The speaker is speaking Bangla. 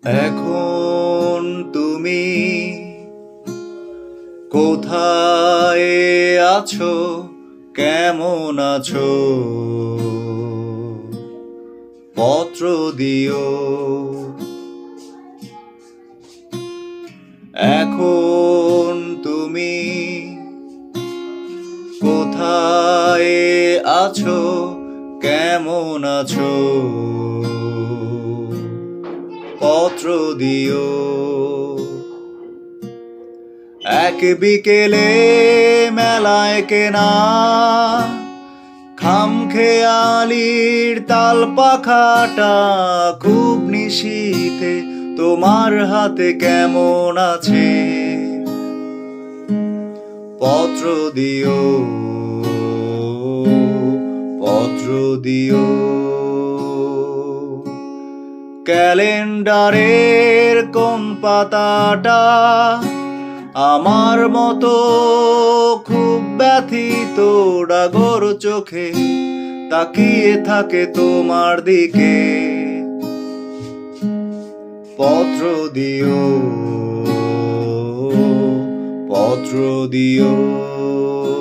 এখন তুমি কোথায় আছো, কেমন আছো? পত্র দিও। এখন তুমি কোথায় আছো, কেমন আছো? পত্র দিও। এক বিকেলে মেলায় কেনা খামখেয়ালির তাল পাখাটা খুব নিশীথে তোমার হাতে কেমন আছে? পত্র দিও, পত্র দিও। ক্যালেন্ডারের কোন পাতাটা আমার মতো খুব ব্যথিত ডাগর চোখে তাকিয়ে থাকে তোমার দিকে? পত্র দিও, পত্র দিও।